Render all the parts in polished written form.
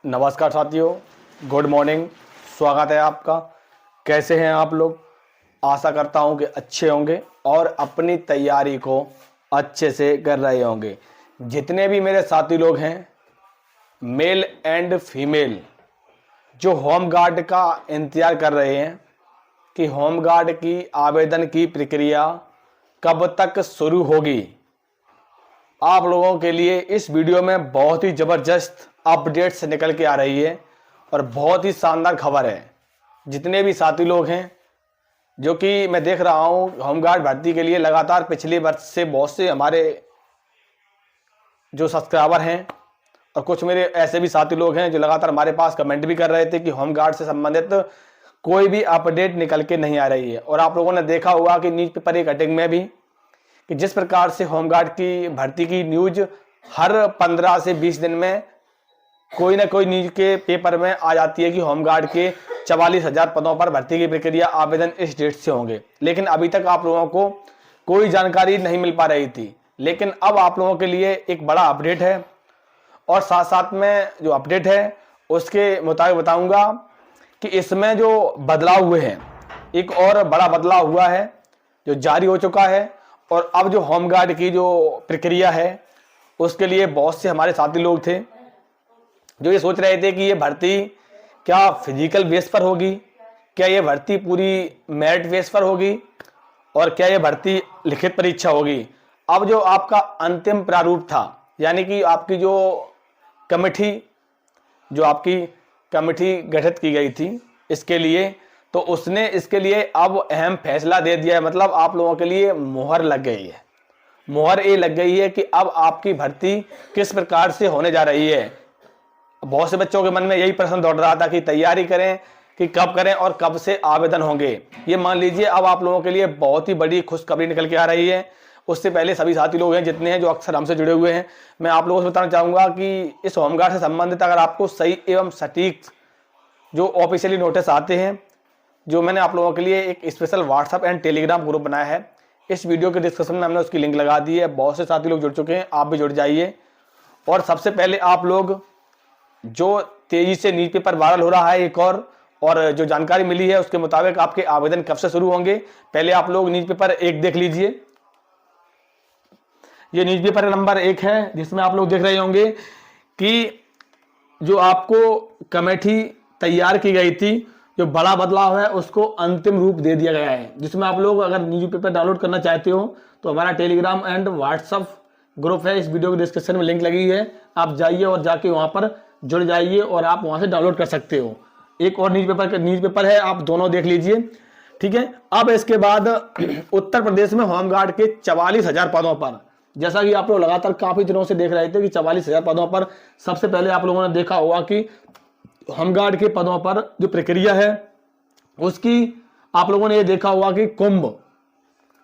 नमस्कार साथियों, good morning. स्वागत है आपका। कैसे हैं आप लोग? आशा करता हूं कि अच्छे होंगे और अपनी तैयारी को अच्छे से कर रहे होंगे। जितने भी मेरे साथी लोग हैं, मेल एंड फीमेल, जो होम गार्ड का इंतज़ार कर रहे हैं कि होम गार्ड की आवेदन की प्रक्रिया कब तक शुरू होगी, आप लोगों के लिए इस वीडियो में बहुत ही ज़बरदस्त अपडेट्स निकल के आ रही है और बहुत ही शानदार खबर है। जितने भी साथी लोग हैं, जो कि मैं देख रहा हूं होमगार्ड भर्ती के लिए लगातार पिछले वर्ष से बहुत से हमारे जो सब्सक्राइबर हैं और कुछ मेरे ऐसे भी साथी लोग हैं जो लगातार हमारे पास कमेंट भी कर रहे थे कि होमगार्ड से संबंधित कोई भी अपडेट निकल के नहीं आ रही है। और आप लोगों ने देखा होगा कि न्यूज पेपर एक कटिंग में भी कि जिस प्रकार से होमगार्ड की भर्ती की न्यूज हर 15 से 20 दिन में कोई ना कोई न्यूज के पेपर में आ जाती है कि होमगार्ड के 44,000 पदों पर भर्ती की प्रक्रिया आवेदन इस डेट से होंगे, लेकिन अभी तक आप लोगों को कोई जानकारी नहीं मिल पा रही थी। लेकिन अब आप लोगों के लिए एक बड़ा अपडेट है और साथ साथ में जो अपडेट है उसके मुताबिक बताऊंगा कि इसमें जो बदलाव हुए हैं, एक और बड़ा बदलाव हुआ है जो जारी हो चुका है। और अब जो होमगार्ड की जो प्रक्रिया है उसके लिए बहुत से हमारे साथी लोग थे जो ये सोच रहे थे कि ये भर्ती क्या फिजिकल बेस पर होगी, क्या ये भर्ती पूरी मेरिट बेस पर होगी और क्या ये भर्ती लिखित परीक्षा होगी। अब जो आपका अंतिम प्रारूप था, यानी कि आपकी जो आपकी कमेटी गठित की गई थी इसके लिए, तो उसने इसके लिए अब अहम फैसला दे दिया है। मतलब आप लोगों के लिए मोहर लग गई है। मोहर ये लग गई है कि अब आपकी भर्ती किस प्रकार से होने जा रही है। बहुत से बच्चों के मन में यही प्रश्न दौड़ रहा था कि तैयारी करें कि कब करें और कब से आवेदन होंगे। ये मान लीजिए अब आप लोगों के लिए बहुत ही बड़ी खुशखबरी निकल के आ रही है। उससे पहले सभी साथी लोग हैं जितने हैं जो अक्सर हमसे जुड़े हुए हैं, मैं आप लोगों से बताना चाहूँगा कि इस होमगार्ड से संबंधित अगर आपको सही एवं सटीक जो ऑफिशियली नोटिस आते हैं, जो मैंने आप लोगों के लिए एक special WhatsApp and Telegram group बनाया है, इस वीडियो के डिस्क्रिप्शन में हमने उसकी लिंक लगा दी है। बहुत से साथी लोग जुड़ चुके हैं, आप भी जुड़ जाइए। और सबसे पहले आप लोग जो तेजी से न्यूज पेपर वायरल हो रहा है एक और जो जानकारी मिली है उसके मुताबिक आपके आवेदन कब से शुरू होंगे, पहले आप लोग न्यूज पेपर 1 देख लीजिए। ये न्यूज पेपर नंबर 1 है जिसमें आप लोग देख रहे होंगे कि जो आपको कमेटी तैयार की गई थी, जो बड़ा बदलाव है उसको अंतिम रूप दे दिया गया है। जिसमें आप लोग अगर न्यूज पेपर डाउनलोड करना चाहते हो तो हमारा टेलीग्राम एंड व्हाट्सएप ग्रुप है, इस वीडियो के डिस्क्रिप्शन में लिंक लगी है, आप जाइए और जाके वहां पर जुड़ जाइए और आप वहां से डाउनलोड कर सकते हो। एक और न्यूज पेपर है, आप दोनों देख लीजिए, ठीक है। अब इसके बाद उत्तर प्रदेश में होमगार्ड के 44,000 पदों पर, जैसा कि आप लोग लगातार काफी दिनों से देख रहे थे कि 44,000 पदों पर सबसे पहले आप लोगों ने देखा होगा कि होमगार्ड के पदों पर जो प्रक्रिया है उसकी आप लोगों ने ये देखा होगा कि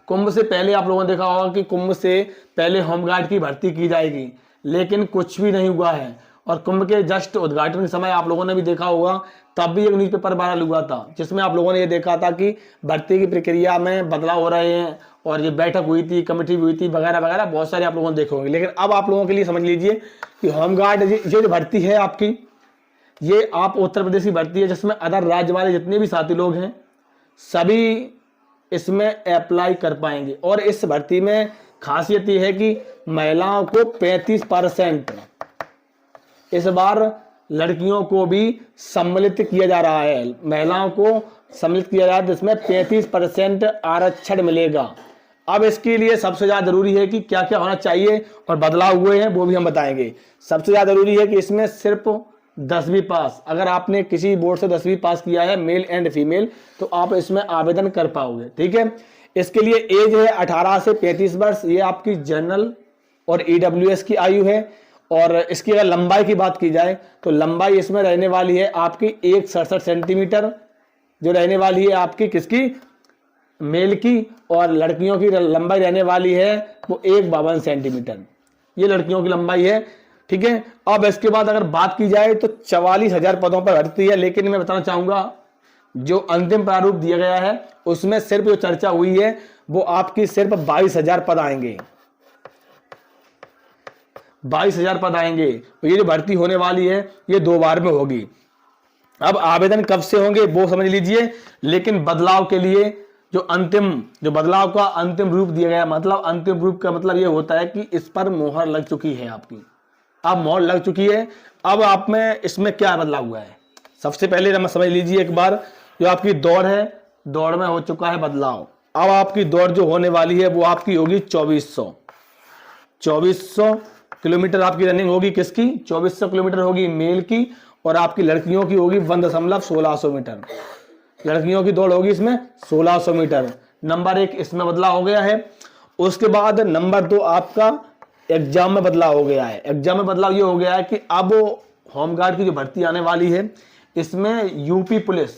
कुंभ से पहले आप लोगों ने देखा होगा कि कुंभ से पहले होमगार्ड की भर्ती की जाएगी, लेकिन कुछ भी नहीं हुआ है। और कुंभ के जस्ट उद्घाटन के समय आप लोगों ने भी देखा होगा, तब भी एक न्यूज पेपर वायरल हुआ था जिसमें आप लोगों ने ये देखा था कि भर्ती की प्रक्रिया में बदलाव हो रहे हैं और ये बैठक हुई थी, कमेटी हुई थी, वगैरह वगैरह बहुत सारे आप लोगों ने देखे होंगे। लेकिन अब आप लोगों के लिए समझ लीजिए कि होमगार्ड ये जो भर्ती है आपकी, ये आप उत्तर प्रदेश की भर्ती है जिसमें अदर राज्य वाले जितने भी साथी लोग हैं सभी इसमें अप्लाई कर पाएंगे। और इस भर्ती में खासियत ये है कि महिलाओं को 35%, इस बार लड़कियों को भी सम्मिलित किया जा रहा है, महिलाओं को सम्मिलित किया जा रहा है जिसमें 35% आरक्षण मिलेगा। अब इसके लिए सबसे ज्यादा जरूरी है कि क्या क्या होना चाहिए और बदलाव हुए हैं वो भी हम बताएंगे। सबसे ज्यादा जरूरी है कि इसमें सिर्फ 10वीं पास, अगर आपने किसी बोर्ड से 10वीं पास किया है मेल एंड फीमेल, तो आप इसमें आवेदन कर पाओगे, ठीक है। इसके लिए एज है 18 से 35 वर्ष, ये आपकी जनरल और ईडब्ल्यूएस की आयु है। और इसकी अगर लंबाई की बात की जाए तो लंबाई इसमें रहने वाली है आपकी 167 सेंटीमीटर, जो रहने वाली है आपकी किसकी, मेल की। और लड़कियों की लंबाई रहने वाली है वो 152 सेंटीमीटर, ये लड़कियों की लंबाई है, ठीक है। अब इसके बाद अगर बात की जाए तो 44,000 पदों पर भर्ती है, लेकिन मैं बताना चाहूंगा जो अंतिम प्रारूप दिया गया है उसमें सिर्फ जो चर्चा हुई है वो आपकी सिर्फ 22,000 पद आएंगे। 22,000 पद आएंगे। तो ये जो भर्ती होने वाली है ये 2 बार में होगी। अब आवेदन कब से होंगे वो समझ लीजिए, लेकिन बदलाव के लिए जो बदलाव का अंतिम रूप दिया गया, मतलब अंतिम रूप का मतलब ये होता है कि इस पर मोहर लग चुकी है आपकी, अब मोहर लग चुकी है। अब आप में इसमें क्या बदलाव हुआ है, सबसे पहले हम समझ लीजिए एक बार, जो आपकी दौड़ है, दौड़ में हो चुका है बदलाव। अब आपकी दौड़ जो होने वाली है वो आपकी होगी 2400 किलोमीटर आपकी रनिंग होगी। किसकी? 2400 किलोमीटर होगी मेल की, और आपकी लड़कियों की होगी 1.1600 मीटर। लड़कियों की दौड़ होगी इसमें 1600 मीटर। नंबर 1 इसमें बदलाव हो गया है। उसके बाद नंबर 2 आपका एग्जाम में बदलाव हो गया है। एग्जाम में बदलाव ये हो गया है कि अब होमगार्ड की जो भर्ती आने वाली है इसमें यूपी पुलिस,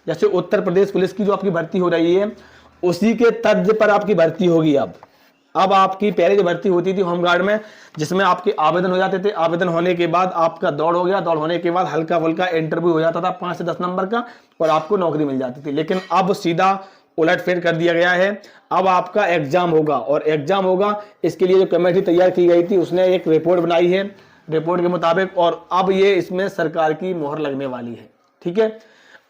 जैसे उत्तर प्रदेश पुलिस की जो आपकी भर्ती हो रही है उसी के तर्ज पर आपकी भर्ती होगी। अब आपकी पहले जो भर्ती होती थी होमगार्ड में, जिसमें आपके आवेदन हो जाते थे, आवेदन होने के बाद आपका दौड़ हो गया, दौड़ होने के बाद हल्का फुल्का इंटरव्यू हो जाता था 5 से 10 नंबर का, और आपको नौकरी मिल जाती थी। लेकिन अब सीधा उलटफेर कर दिया गया है। अब आपका एग्जाम होगा, और एग्जाम होगा इसके लिए जो कमेटी तैयार की गई थी उसने एक रिपोर्ट बनाई है, रिपोर्ट के मुताबिक, और अब ये इसमें सरकार की मोहर लगने वाली है। ठीक है,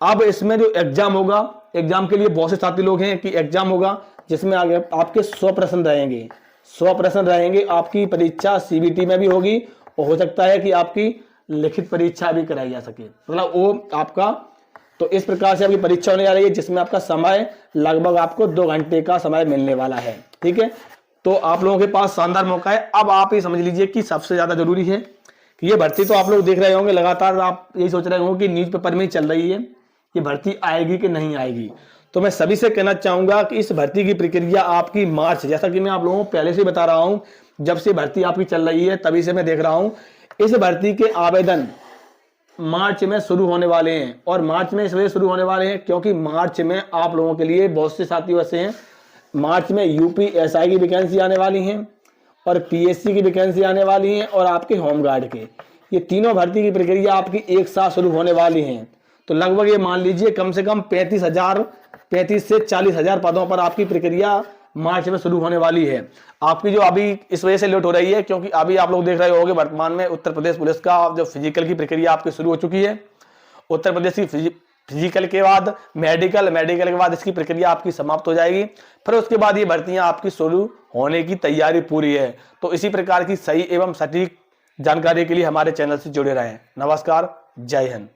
अब इसमें जो एग्जाम होगा, एग्जाम के लिए बहुत से साथी लोग हैं कि एग्जाम होगा जिसमें आगे आपके 100 प्रश्न रहेंगे। 100 प्रश्न रहेंगे। आपकी परीक्षा सीबीटी में भी होगी, और हो सकता है कि आपकी लिखित परीक्षा भी कराई जा सके, मतलब वो आपका, तो इस प्रकार से आपकी परीक्षा होने जा रही है जिसमें आपका समय लगभग आपको 2 घंटे का समय मिलने वाला है। ठीक है, तो आप लोगों के पास शानदार मौका है। अब आप ये समझ लीजिए कि सबसे ज्यादा जरूरी है कि ये भर्ती तो आप लोग देख रहे होंगे, लगातार आप यही सोच रहे होंगे कि न्यूज पेपर में ही चल रही है, ये भर्ती आएगी कि नहीं आएगी। तो मैं सभी से कहना चाहूंगा कि इस भर्ती की प्रक्रिया आपकी मार्च, जैसा कि मैं आप लोगों को पहले से बता रहा हूं, जब से भर्ती आपकी चल रही है तभी से मैं देख रहा हूं, इस भर्ती के आवेदन मार्च में शुरू होने वाले हैं। और मार्च में इस वजह शुरू होने वाले हैं क्योंकि मार्च में आप लोगों के लिए बहुत से साथी ऐसे हैं, मार्च में यूपीएसआई की वैकेंसी आने वाली हैं, और पीएससी की वैकेंसी आने वाली हैं, और आपके होमगार्ड के, ये तीनों भर्ती की प्रक्रिया आपकी एक साथ शुरू होने वाली हैं। तो लगभग ये मान लीजिए कम से कम 35 से 40,000 पदों पर आपकी प्रक्रिया मार्च में शुरू होने वाली है। आपकी जो अभी इस वजह से लेट हो रही है क्योंकि अभी आप लोग देख रहे होंगे वर्तमान में उत्तर प्रदेश पुलिस का जो फिजिकल की प्रक्रिया आपकी शुरू हो चुकी है। उत्तर प्रदेश की फिजिकल के बाद मेडिकल के बाद इसकी प्रक्रिया आपकी समाप्त हो जाएगी। फिर उसके बाद ये भर्तियां आपकी शुरू होने की तैयारी पूरी है। तो इसी प्रकार की सही एवं सटीक जानकारी के लिए हमारे चैनल से जुड़े रहें। नमस्कार, जय हिंद।